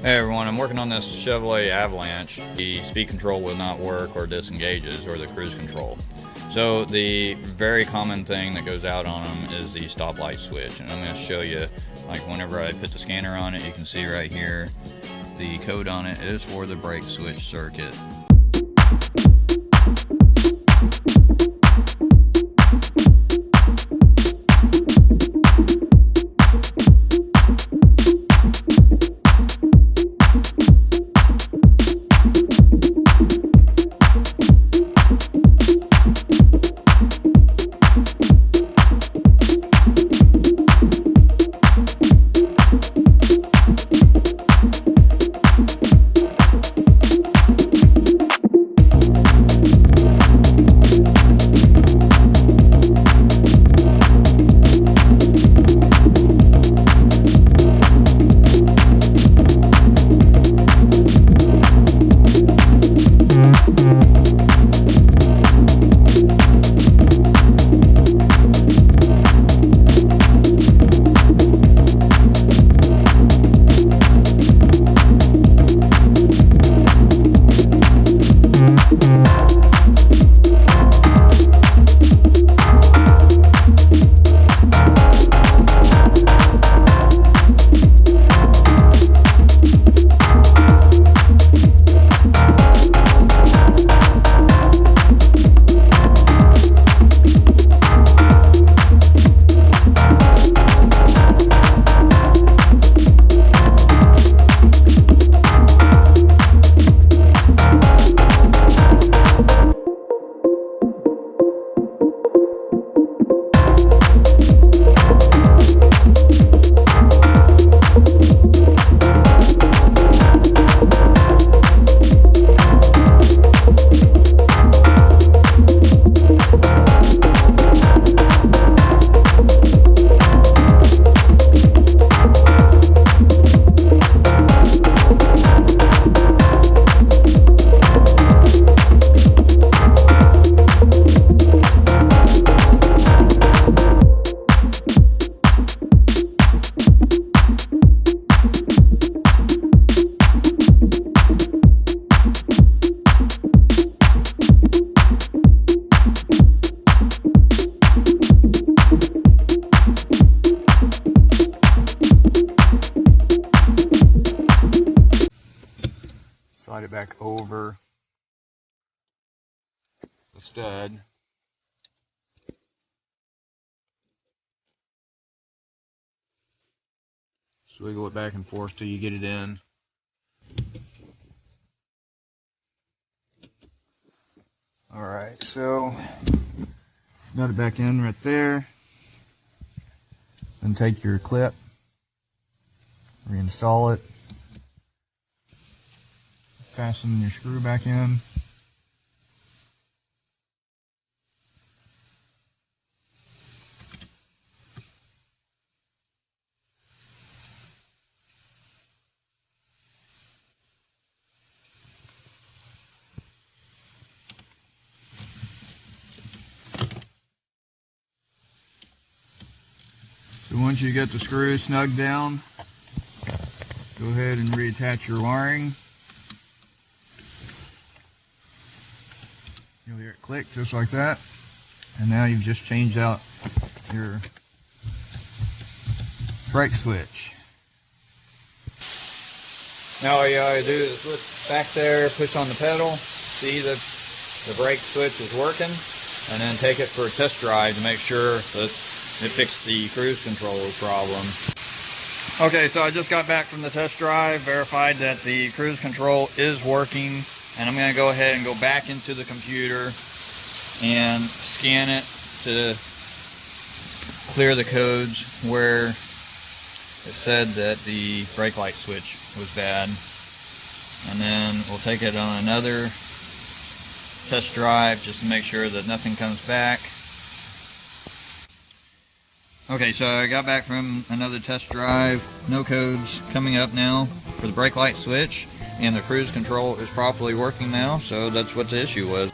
Hey everyone, I'm working on this Chevrolet Avalanche. The speed control will not work or disengages, or the cruise control. So the very common thing that goes out on them is the stoplight switch, and I'm going to show you, like whenever I put the scanner on it, you can see right here the code on it is for the brake switch circuit. Slide it back over the stud. Swiggle it back and forth till you get it in. Alright, so got it back in right there. Then take your clip, reinstall it. Fasten your screw back in. So once you get the screw snug down, go ahead and reattach your wiring. You'll hear it click just like that. And now you've just changed out your brake switch. Now all you gotta do is look back there, push on the pedal, see that the brake switch is working, and then take it for a test drive to make sure that it fixed the cruise control problem. Okay, so I just got back from the test drive, verified that the cruise control is working. And I'm going to go ahead and go back into the computer and scan it to clear the codes where it said that the brake light switch was bad. And then we'll take it on another test drive just to make sure that nothing comes back. Okay, so I got back from another test drive. No codes coming up now for the brake light switch, and the cruise control is properly working now, so that's what the issue was.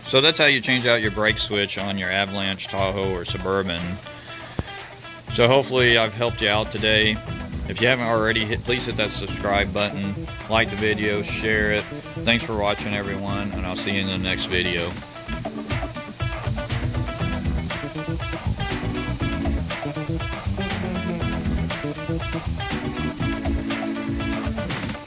So that's how you change out your brake switch on your Avalanche, Tahoe, or Suburban. So hopefully I've helped you out today. If you haven't already, please hit that subscribe button, like the video, share it. Thanks for watching, everyone, and I'll see you in the next video.